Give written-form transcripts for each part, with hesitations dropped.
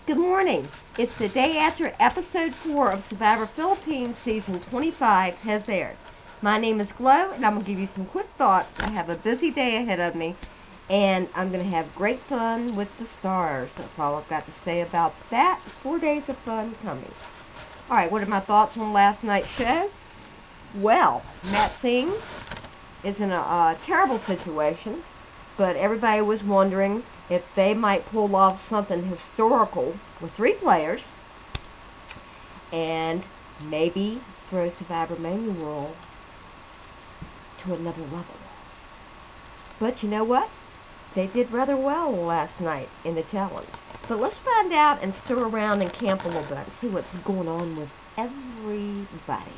Good morning. It's the day after episode 4 of Survivor Philippines season 25 has aired. My name is Glo, and I'm going to give you some quick thoughts. I have a busy day ahead of me, and I'm going to have great fun with the stars. That's all I've got to say about that. 4 days of fun coming. Alright, what are my thoughts on last night's show? Well, Matt Singh is in a terrible situation, but everybody was wondering if they might pull off something historical with 3 players and maybe throw Survivor Manual to another level. But you know what? They did rather well last night in the challenge. But let's find out and stir around and camp a little bit and see what's going on with everybody.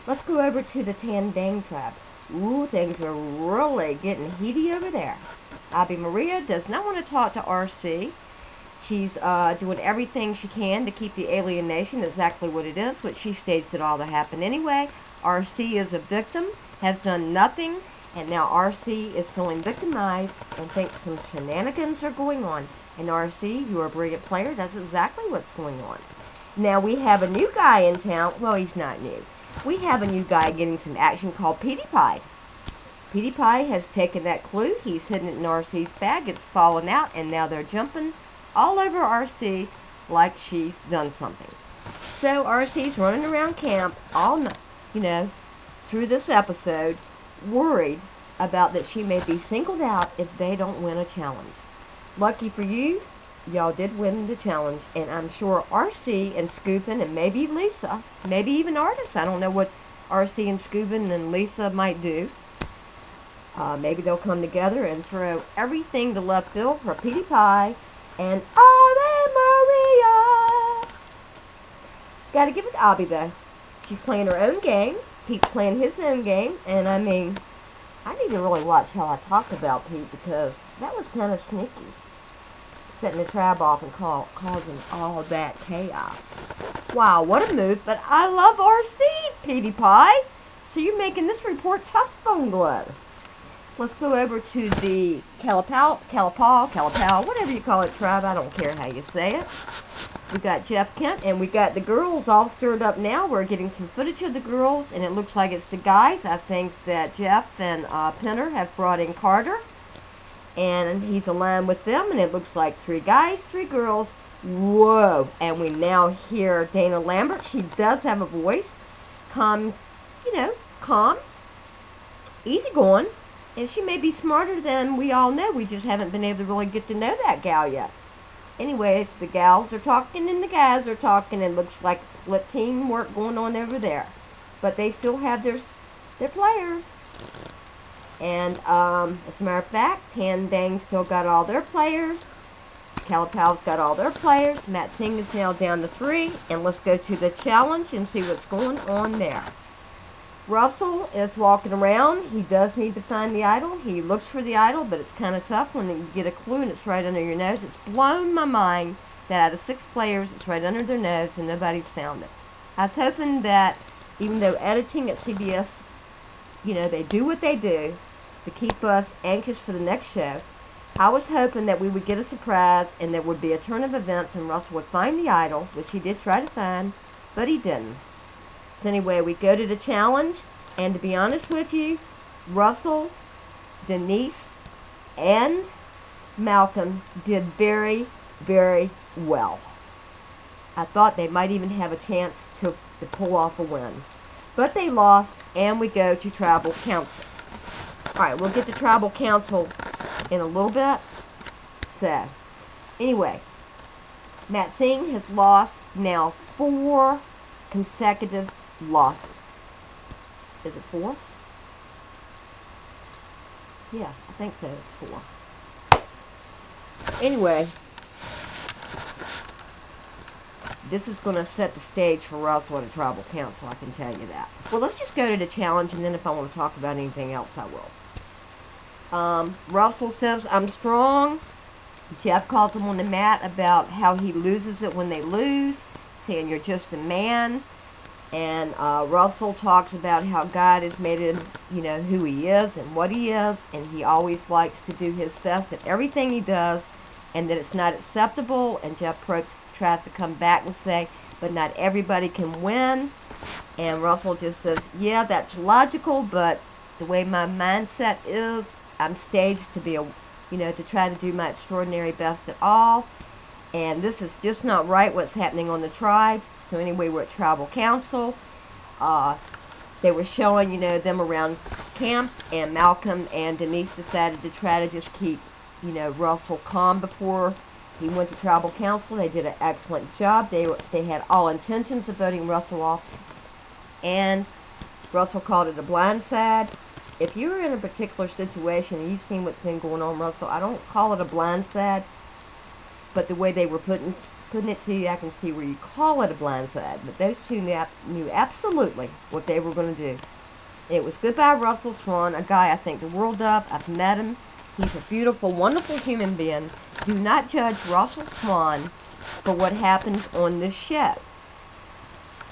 Let's go over to the Tandang tribe. Ooh, things are really getting heaty over there. Abi-maria does not want to talk to RC. She's doing everything she can to keep the alienation exactly what it is, which she staged it all to happen anyway. RC is a victim, has done nothing, and now RC is feeling victimized and thinks some shenanigans are going on. And RC, you're a brilliant player, that's exactly what's going on. Now we have a new guy in town. Well, he's not new. We have a new guy getting some action called Petey Pie. Petey Pie has taken that clue. He's hidden it in RC's bag. It's fallen out, and now they're jumping all over RC like she's done something. So RC's running around camp all night, through this episode, worried about that she may be singled out if they don't win a challenge. Lucky for you, y'all did win the challenge, and I'm sure RC and Scoopin and maybe Lisa, maybe even Artis, I don't know what RC and Scoopin and Lisa might do. Maybe they'll come together and throw everything to left field for Petey Pie and Abi-maria. Gotta give it to Abi, though. She's playing her own game. Pete's playing his own game. And, I need to really watch how I talk about Pete because that was kind of sneaky. Setting the tribe off and causing all that chaos. Wow, what a move. But I love RC, Petey Pie. So you're making this report tough on Glo. Let's go over to the Calapau, whatever you call it, tribe. I don't care how you say it. We got Jeff Kent, and we got the girls all stirred up now. We're getting some footage of the girls, and it looks like it's the guys. I think that Jeff and Pinner have brought in Carter, and he's aligned with them, and it looks like 3 guys, 3 girls. Whoa! And we now hear Dana Lambert. She does have a voice. Calm, calm, easygoing. And she may be smarter than we all know. We just haven't been able to really get to know that gal yet. Anyway, the gals are talking and the guys are talking. And it looks like split teamwork going on over there. But they still have their players. And as a matter of fact, Tandang still got all their players. Calapau's got all their players. Matt Singh is now down to 3. And let's go to the challenge and see what's going on there. Russell is walking around. He does need to find the idol. He looks for the idol, but it's kind of tough when you get a clue and it's right under your nose. It's blown my mind that out of 6 players, it's right under their nose and nobody's found it. I was hoping that even though editing at CBS, they do what they do to keep us anxious for the next show, I was hoping that we would get a surprise and there would be a turn of events and Russell would find the idol, which he did try to find, but he didn't. So anyway, we go to the challenge, and to be honest with you, Russell, Denise, and Malcolm did very, very well. I thought they might even have a chance to pull off a win. But they lost, and we go to Tribal Council. Alright, we'll get to Tribal Council in a little bit. So, anyway, Matt Singh has lost now 4 consecutive losses. Is it 4? Yeah, I think so. It's 4. Anyway, this is going to set the stage for Russell and a Tribal Council, I can tell you that. Well, let's just go to the challenge, and then if I want to talk about anything else, I will. Russell says, I'm strong. Jeff calls him on the mat about how he loses it when they lose, saying you're just a man. And Russell talks about how God has made him, who he is and what he is. And he always likes to do his best at everything he does. and that it's not acceptable. And Jeff Probst tries to come back and say, but not everybody can win. And Russell just says, yeah, that's logical, but the way my mindset is, I'm staged to be to try to do my extraordinary best at all. And this is just not right, what's happening on the tribe. So anyway, we're at tribal council. They were showing, them around camp, and Malcolm and Denise decided to try to just keep, Russell calm before he went to tribal council. They did an excellent job. They had all intentions of voting Russell off, and Russell called it a blindside. If you're in a particular situation and you've seen what's been going on, Russell, I don't call it a blindside, but the way they were putting it to you, I can see where you call it a blindside. But those two knew absolutely what they were going to do. It was goodbye Russell Swan, a guy I think the world of. I've met him. He's a beautiful, wonderful human being. Do not judge Russell Swan for what happened on this show.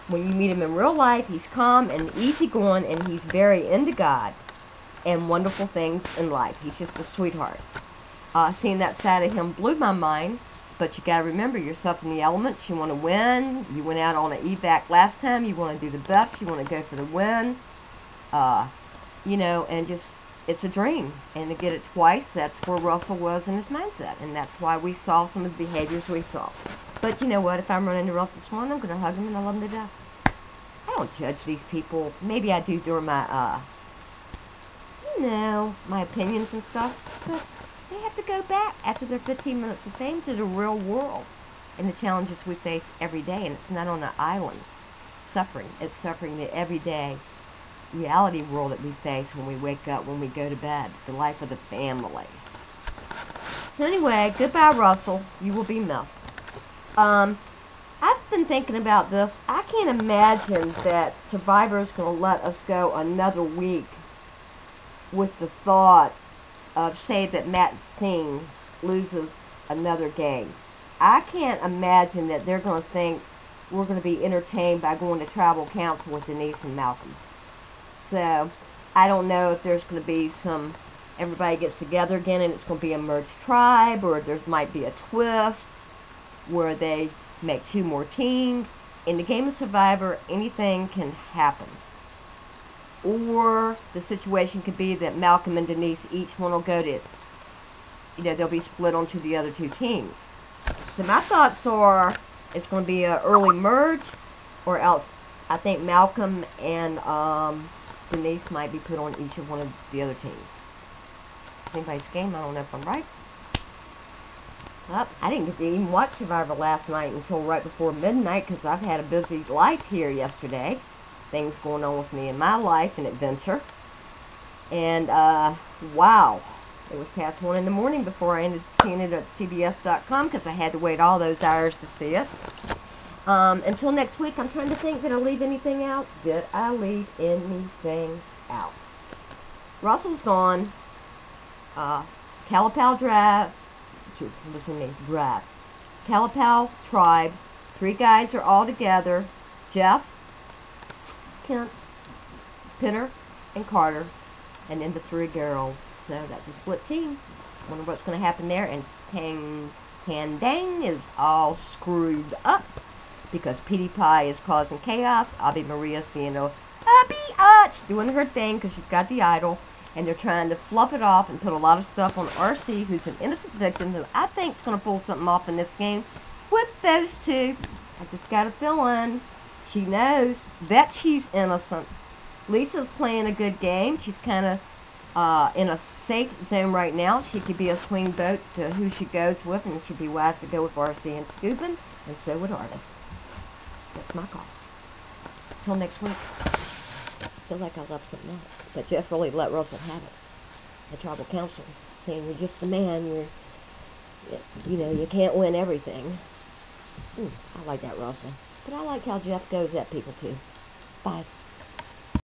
When you meet him in real life, he's calm and easygoing, and he's very into God and wonderful things in life. He's just a sweetheart. Seeing that side of him blew my mind, but you got to remember yourself in the elements. You want to win. You went out on an evac last time. You want to do the best. You want to go for the win. And just, it's a dream. And to get it twice, that's where Russell was in his mindset. And that's why we saw some of the behaviors we saw. But you know what? If I'm running into Russell Swan, I'm going to hug him and I love him to death. I don't judge these people. Maybe I do during my, my opinions and stuff. But they have to go back after their 15 minutes of fame to the real world and the challenges we face every day. And it's not on an island suffering. It's suffering the everyday reality world that we face when we wake up, when we go to bed, the life of the family. So anyway, goodbye Russell. You will be missed. I've been thinking about this. I can't imagine that Survivor is going to let us go another week with the thought of, say, that Matt Singh loses another game. I can't imagine that they're going to think we're going to be entertained by going to tribal council with Denise and Malcolm. So, I don't know if there's going to be everybody gets together again and it's going to be a merged tribe, or there might be a twist where they make two more teams. In the game of Survivor, anything can happen. Or the situation could be that Malcolm and Denise, each one will go to, they'll be split onto the other two teams. So my thoughts are it's going to be an early merge, or else I think Malcolm and Denise might be put on each of one of the other teams. It's anybody's game. I don't know if I'm right. Well, I didn't get to even watch Survivor last night until right before midnight because I've had a busy life here yesterday. Things going on with me in my life and adventure. And, wow. It was past 1 in the morning before I ended up seeing it at CBS.com because I had to wait all those hours to see it. Until next week, I'm trying to think, did I leave anything out? Did I leave anything out? Russell's gone. Kalapau Drive. Listen to me. Drive. Kalapau Tribe. 3 guys are all together. Jeff, Kent, Pinner, and Carter. And then the 3 girls. So that's a split team. Wonder what's going to happen there. And Tandang is all screwed up because Petey Pie is causing chaos. Abi-maria is being a biatch, doing her thing because she's got the idol. And they're trying to fluff it off and put a lot of stuff on RC, who's an innocent victim, who I think is going to pull something off in this game with those 2. I just got a feeling she knows that she's innocent. Lisa's playing a good game. She's kind of in a safe zone right now. She could be a swing vote to who she goes with, and she'd be wise to go with RC and Scoopin', and so would Artist. That's my call. Till next week. I feel like I left something out, but Jeff really let Russell have it. The tribal council saying you're just the man. You can't win everything. I like that, Russell. But I like how Jeff goes at people too. Bye.